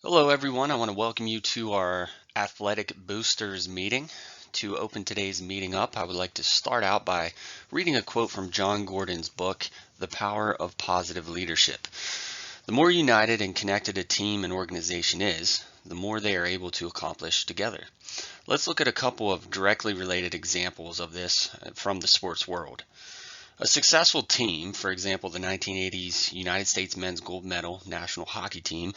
Hello everyone, I want to welcome you to our Athletic Boosters meeting. To open today's meeting up, I would like to start out by reading a quote from John Gordon's book, The Power of Positive Leadership. The more united and connected a team and organization is, the more they are able to accomplish together. Let's look at a couple of directly related examples of this from the sports world. A successful team, for example, the 1980s United States men's gold medal national hockey team,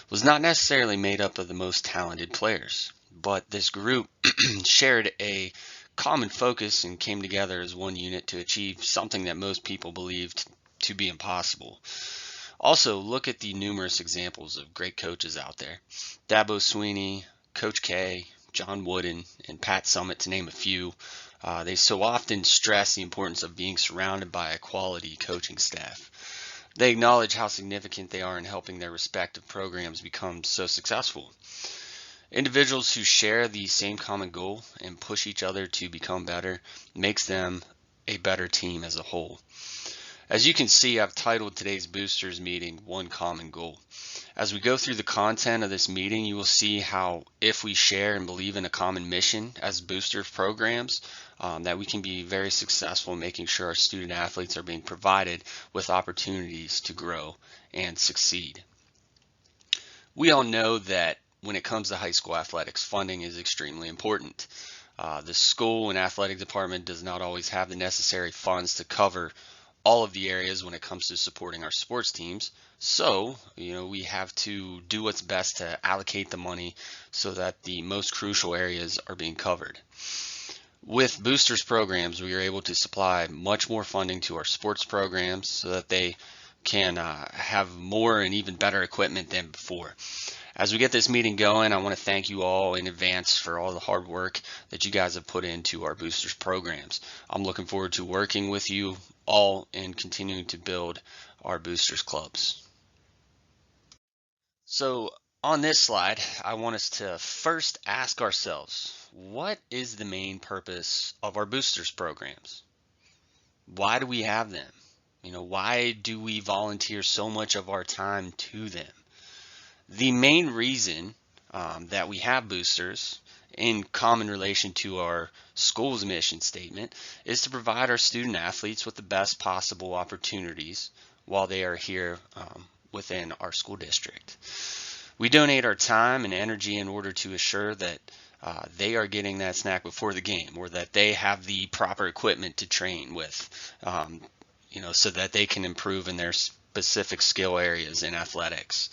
was not necessarily made up of the most talented players, but this group shared a common focus and came together as one unit to achieve something that most people believed to be impossible. Also, look at the numerous examples of great coaches out there. Dabo Swinney, Coach K, John Wooden, and Pat Summitt, to name a few. They so often stress the importance of being surrounded by a quality coaching staff. They acknowledge how significant they are in helping their respective programs become so successful. Individuals who share the same common goal and push each other to become better makes them a better team as a whole. As you can see, I've titled today's Boosters meeting One Common Goal. As we go through the content of this meeting, you will see how if we share and believe in a common mission as booster programs, that we can be very successful in making sure our student athletes are being provided with opportunities to grow and succeed. We all know that when it comes to high school athletics, funding is extremely important. The school and athletic department does not always have the necessary funds to cover all of the areas when it comes to supporting our sports teams. So, we have to do what's best to allocate the money so that the most crucial areas are being covered. With boosters programs, we are able to supply much more funding to our sports programs so that they can have more and even better equipment than before. As we get this meeting going, I want to thank you all in advance for all the hard work that you guys have put into our boosters programs. I'm looking forward to working with you all and continuing to build our boosters clubs. So on this slide, I want us to first ask ourselves, what is the main purpose of our boosters programs? Why do we have them? Why do we volunteer so much of our time to them? The main reason that we have boosters, in common relation to our school's mission statement, is to provide our student athletes with the best possible opportunities while they are here within our school district. We donate our time and energy in order to assure that they are getting that snack before the game, or that they have the proper equipment to train with, so that they can improve in their specific skill areas in athletics.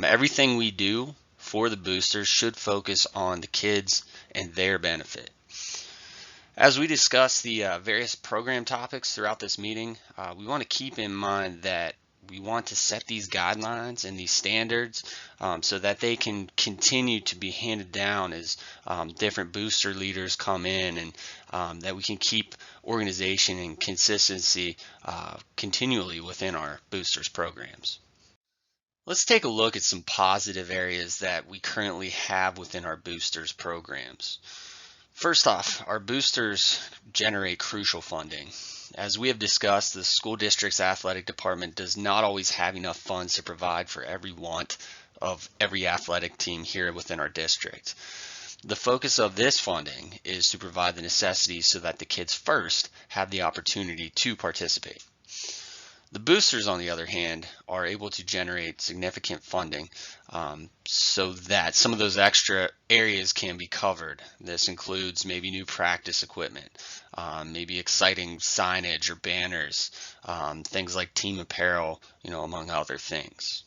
Everything we do for the boosters should focus on the kids and their benefit. As we discuss the various program topics throughout this meeting, we want to keep in mind that we want to set these guidelines and these standards so that they can continue to be handed down as different booster leaders come in, and that we can keep organization and consistency continually within our boosters programs. Let's take a look at some positive areas that we currently have within our boosters programs. First off, our boosters generate crucial funding. As we have discussed, the school district's athletic department does not always have enough funds to provide for every want of every athletic team here within our district. The focus of this funding is to provide the necessities so that the kids first have the opportunity to participate. The boosters, on the other hand, are able to generate significant funding so that some of those extra areas can be covered. This includes maybe new practice equipment, maybe exciting signage or banners, things like team apparel, among other things.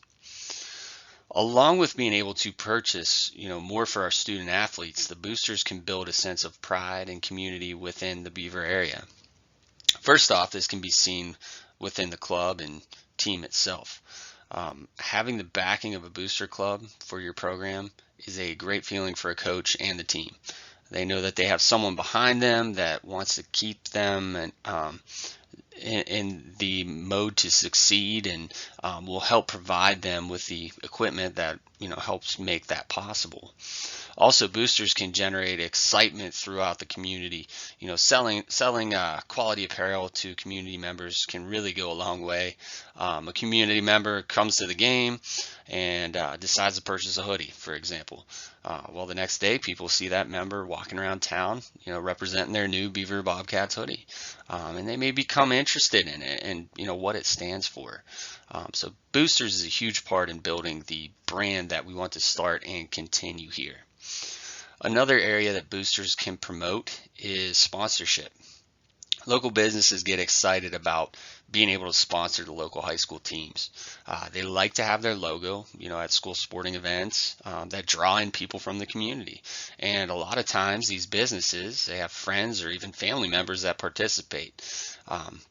Along with being able to purchase, more for our student athletes, the boosters can build a sense of pride and community within the Beaver area. First off, this can be seen within the club and team itself. Having the backing of a booster club for your program is a great feeling for a coach and the team. They know that they have someone behind them that wants to keep them in the mode to succeed, and will help provide them with the equipment that helps make that possible. Also, boosters can generate excitement throughout the community. Selling quality apparel to community members can really go a long way. A community member comes to the game and decides to purchase a hoodie, for example. Well, the next day, people see that member walking around town, representing their new Beaver Bobcats hoodie, and they may become interested in it and what it stands for. So boosters is a huge part in building the brand that we want to start and continue here. Another area that boosters can promote is sponsorship. Local businesses get excited about being able to sponsor the local high school teams. They like to have their logo, at school sporting events that draw in people from the community. And a lot of times these businesses, they have friends or even family members that participate,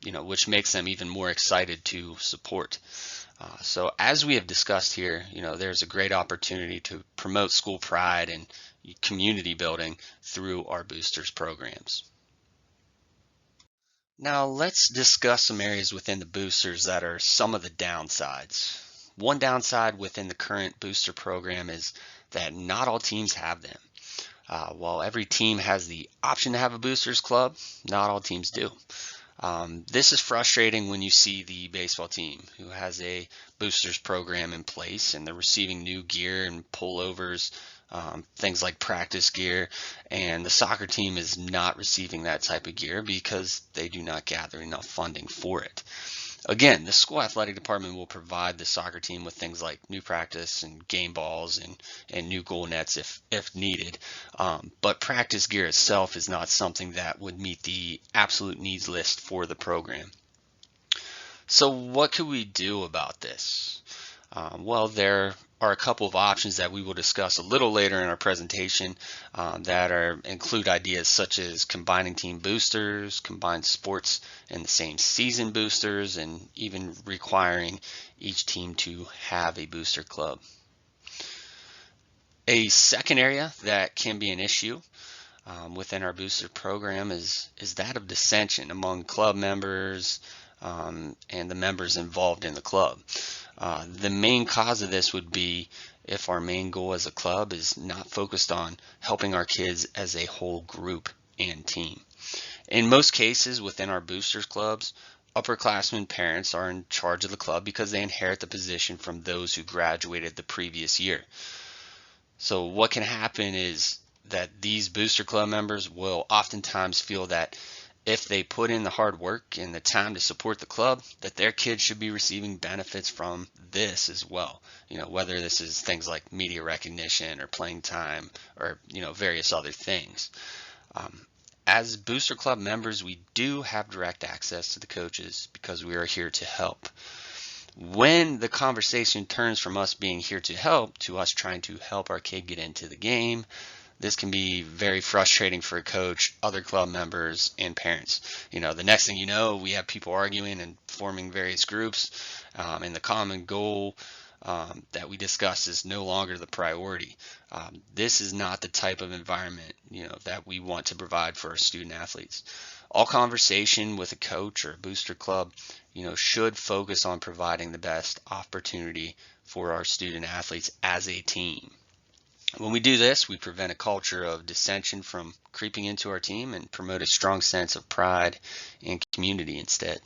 which makes them even more excited to support. So as we have discussed here, there's a great opportunity to promote school pride and community building through our boosters programs. Now let's discuss some areas within the boosters that are some of the downsides. One downside within the current booster program is that not all teams have them. While every team has the option to have a boosters club, not all teams do. This is frustrating when you see the baseball team who has a boosters program in place and they're receiving new gear and pullovers, things like practice gear, and the soccer team is not receiving that type of gear because they do not gather enough funding for it. Again, the school athletic department will provide the soccer team with things like new practice and game balls and new goal nets if needed. But practice gear itself is not something that would meet the absolute needs list for the program. So what could we do about this? Well, there are a couple of options that we will discuss a little later in our presentation that include ideas such as combining team boosters, combined sports in the same season boosters, and even requiring each team to have a booster club. A second area that can be an issue within our booster program is that of dissension among club members and the members involved in the club. The main cause of this would be if our main goal as a club is not focused on helping our kids as a whole group and team. In most cases within our boosters clubs, upperclassmen parents are in charge of the club because they inherit the position from those who graduated the previous year. So what can happen is that these booster club members will oftentimes feel that if they put in the hard work and the time to support the club, that their kids should be receiving benefits from this as well. Whether this is things like media recognition or playing time or, various other things. As booster club members, we do have direct access to the coaches because we are here to help. When the conversation turns from us being here to help to us trying to help our kid get into the game, this can be very frustrating for a coach, other club members, and parents. The next thing you know, we have people arguing and forming various groups, and the common goal that we discuss is no longer the priority. This is not the type of environment, that we want to provide for our student athletes. All conversation with a coach or a booster club, should focus on providing the best opportunity for our student athletes as a team. When we do this, we prevent a culture of dissension from creeping into our team and promote a strong sense of pride and community instead.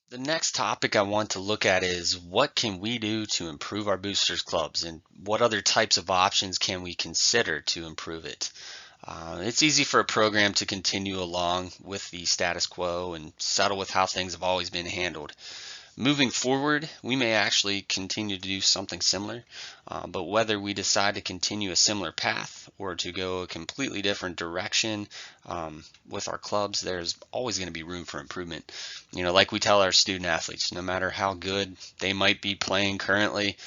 The next topic I want to look at is what can we do to improve our boosters clubs and what other types of options can we consider to improve it. It's easy for a program to continue along with the status quo and settle with how things have always been handled. Moving forward, we may actually continue to do something similar, but whether we decide to continue a similar path or to go a completely different direction with our clubs, there's always going to be room for improvement. Like we tell our student athletes, no matter how good they might be playing currently,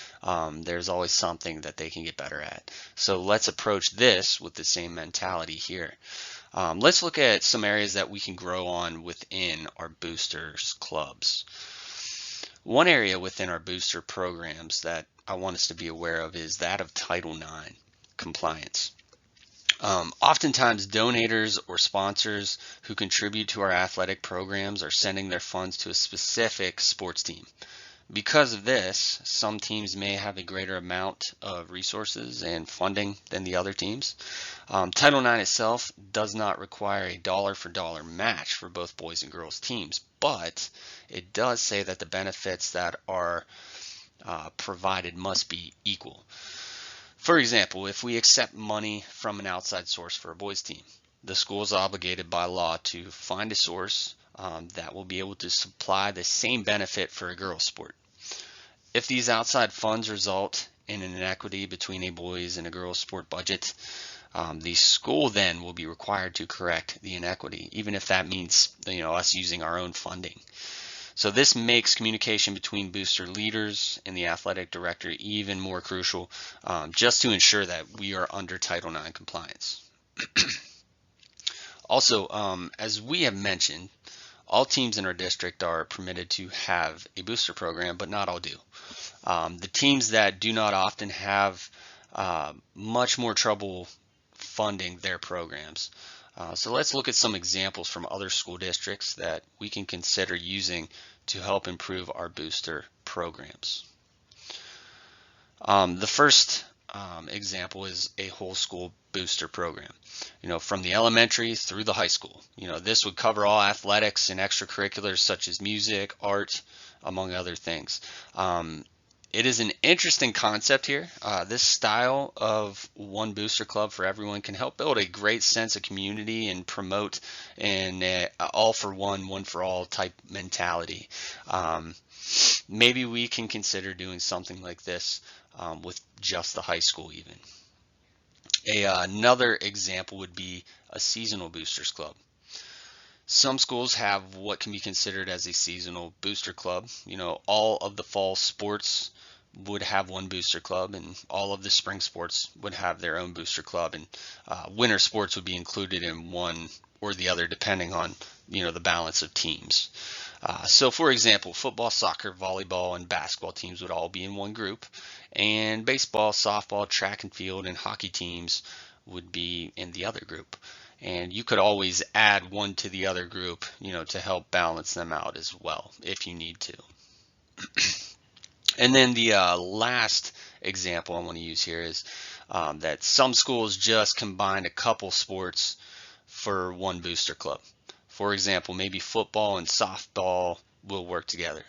there's always something that they can get better at. So let's approach this with the same mentality here. Let's look at some areas that we can grow on within our boosters clubs. One area within our booster programs that I want us to be aware of is that of Title IX compliance. Oftentimes, donators or sponsors who contribute to our athletic programs are sending their funds to a specific sports team. Because of this, some teams may have a greater amount of resources and funding than the other teams. Title IX itself does not require a dollar for dollar match for both boys and girls teams, but it does say that the benefits that are provided must be equal. For example, if we accept money from an outside source for a boys team, the school is obligated by law to find a source that will be able to supply the same benefit for a girls sport. If these outside funds result in an inequity between a boys and a girls sport budget, the school then will be required to correct the inequity, even if that means us using our own funding. So this makes communication between booster leaders and the athletic director even more crucial, just to ensure that we are under Title IX compliance. Also, as we have mentioned, all teams in our district are permitted to have a booster program, but not all do. The teams that do not often have much more trouble funding their programs. So let's look at some examples from other school districts that we can consider using to help improve our booster programs. The first example is a whole school booster program, from the elementary through the high school. This would cover all athletics and extracurriculars such as music, art, among other things. It is an interesting concept here. This style of one booster club for everyone can help build a great sense of community and promote an all for one for all type mentality. Maybe we can consider doing something like this with just the high school even. Another example would be a seasonal boosters club. Some schools have what can be considered as a seasonal booster club. All of the fall sports would have one booster club, and all of the spring sports would have their own booster club, and winter sports would be included in one or the other depending on the balance of teams. So for example, football, soccer, volleyball, and basketball teams would all be in one group, and baseball, softball, track and field, and hockey teams would be in the other group. And you could always add one to the other group, to help balance them out as well if you need to. And then the last example I want to use here is that some schools just combine a couple sports for one booster club. For example, maybe football and softball will work together.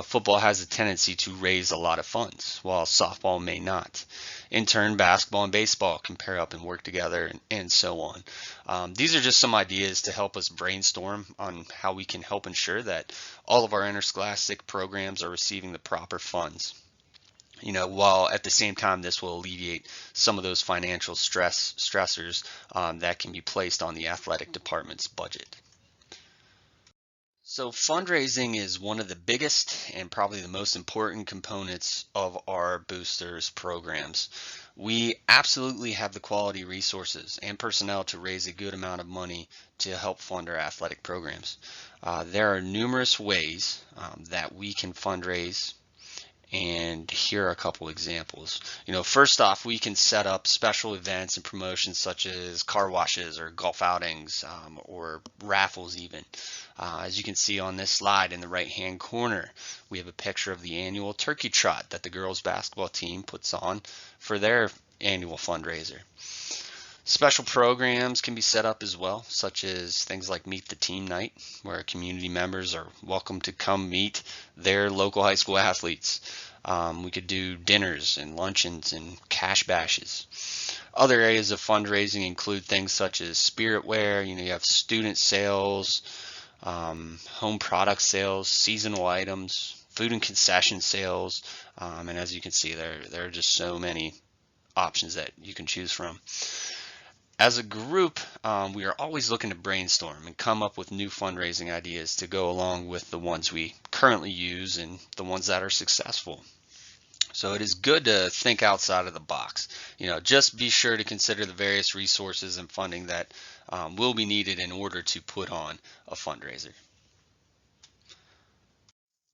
Football has a tendency to raise a lot of funds, while softball may not. In turn, basketball and baseball can pair up and work together, and so on. These are just some ideas to help us brainstorm on how we can help ensure that all of our interscholastic programs are receiving the proper funds. While at the same time, this will alleviate some of those financial stressors that can be placed on the athletic department's budget. So fundraising is one of the biggest and probably the most important components of our boosters programs. We absolutely have the quality resources and personnel to raise a good amount of money to help fund our athletic programs. There are numerous ways that we can fundraise, and here are a couple examples. First off, we can set up special events and promotions such as car washes or golf outings or raffles even. As you can see on this slide in the right hand corner, we have a picture of the annual turkey trot that the girls basketball team puts on for their annual fundraiser. Special programs can be set up as well, such as things like Meet the Team Night, where community members are welcome to come meet their local high school athletes. We could do dinners and luncheons and cash bashes. Other areas of fundraising include things such as spirit wear. You have student sales, home product sales, seasonal items, food and concession sales, and as you can see, there are just so many options that you can choose from. As a group, we are always looking to brainstorm and come up with new fundraising ideas to go along with the ones we currently use and the ones that are successful. So it is good to think outside of the box. Just be sure to consider the various resources and funding that will be needed in order to put on a fundraiser.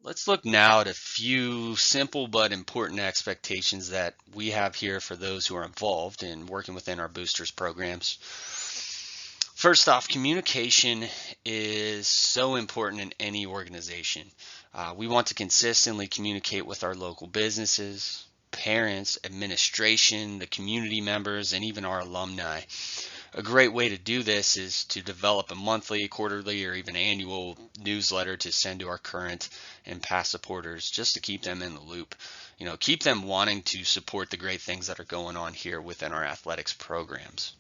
Let's look now at a few simple but important expectations that we have here for those who are involved in working within our boosters programs. First off, communication is so important in any organization. We want to consistently communicate with our local businesses, parents, administration, the community members, and even our alumni. A great way to do this is to develop a monthly, quarterly, or even annual newsletter to send to our current and past supporters just to keep them in the loop. Keep them wanting to support the great things that are going on here within our athletics programs.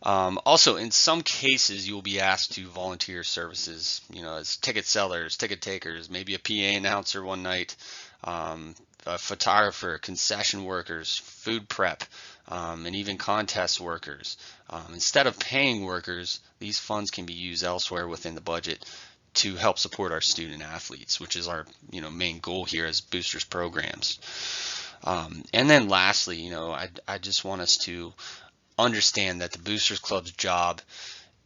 Also, in some cases, you will be asked to volunteer services, as ticket sellers, ticket takers, maybe a PA announcer one night, a photographer, concession workers, food prep, and even contest workers. Instead of paying workers, these funds can be used elsewhere within the budget to help support our student athletes, which is our main goal here as boosters programs. And then lastly, I just want us to understand that the Boosters Club's job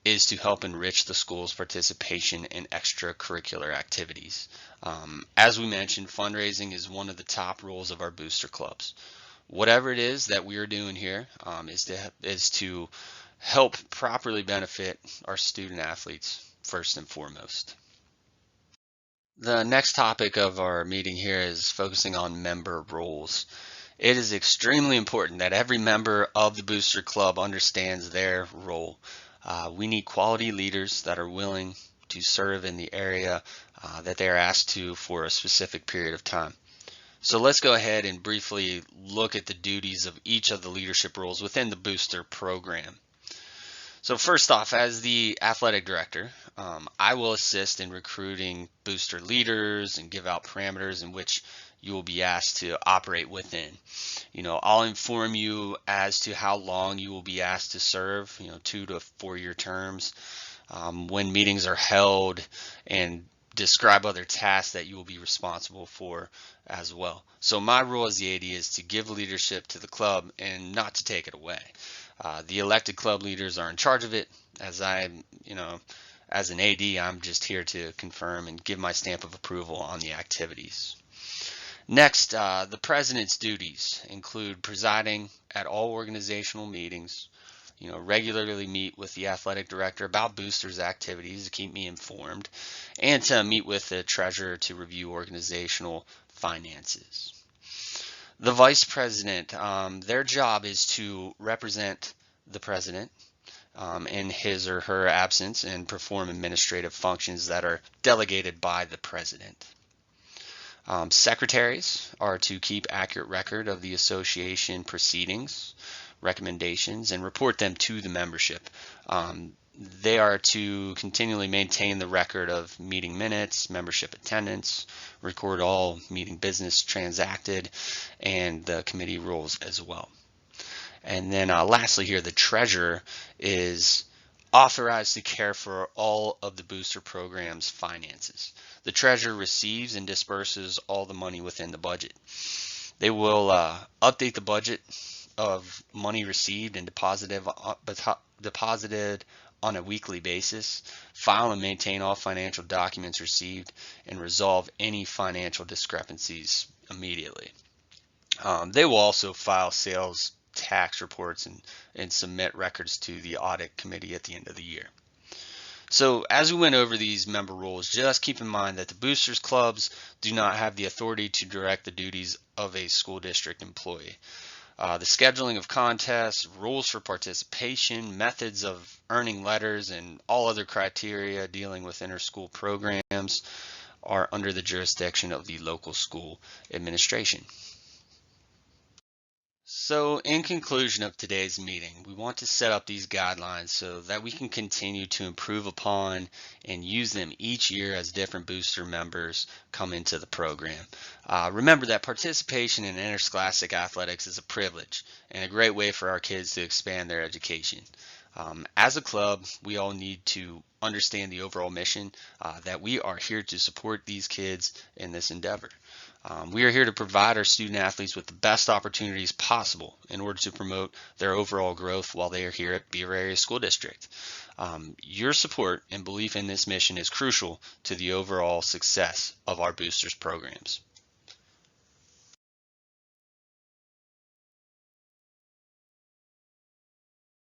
is to help enrich the school's participation in extracurricular activities. As we mentioned, fundraising is one of the top roles of our booster clubs. Whatever it is that we are doing here is to help properly benefit our student athletes first and foremost. The next topic of our meeting here is focusing on member roles. It is extremely important that every member of the Booster Club understands their role. We need quality leaders that are willing to serve in the area that they are asked to for a specific period of time. So let's go ahead and briefly look at the duties of each of the leadership roles within the Booster program. So first off, as the athletic director, I will assist in recruiting booster leaders and give out parameters in which you will be asked to operate within. I'll inform you as to how long you will be asked to serve, 2 to 4 year terms, when meetings are held, and describe other tasks that you will be responsible for as well. So my role as the AD is to give leadership to the club and not to take it away. The elected club leaders are in charge of it. As an AD, I'm just here to confirm and give my stamp of approval on the activities. Next, the president's duties include presiding at all organizational meetings, regularly meet with the athletic director about boosters activities to keep me informed, and to meet with the treasurer to review organizational finances. The vice president, their job is to represent the president in his or her absence and perform administrative functions that are delegated by the president. Secretaries are to keep accurate record of the association proceedings, recommendations, and report them to the membership. They are to continually maintain the record of meeting minutes, membership attendance, record all meeting business transacted, and the committee rules as well. And then lastly here, the treasurer is authorized to care for all of the booster program's finances. The treasurer receives and disperses all the money within the budget. They will update the budget of money received and deposited on a weekly basis, file and maintain all financial documents received, and resolve any financial discrepancies immediately. They will also file sales tax reports and submit records to the audit committee at the end of the year. So as we went over these member roles, just keep in mind that the boosters clubs do not have the authority to direct the duties of a school district employee. The scheduling of contests, rules for participation, methods of earning letters, and all other criteria dealing with inter-school programs are under the jurisdiction of the local school administration. So in conclusion of today's meeting, we want to set up these guidelines so that we can continue to improve upon and use them each year as different booster members come into the program. Remember that participation in interscholastic athletics is a privilege and a great way for our kids to expand their education. As a club, we all need to understand the overall mission that we are here to support these kids in this endeavor. We are here to provide our student athletes with the best opportunities possible in order to promote their overall growth while they are here at Beaver Area School District. Your support and belief in this mission is crucial to the overall success of our boosters programs.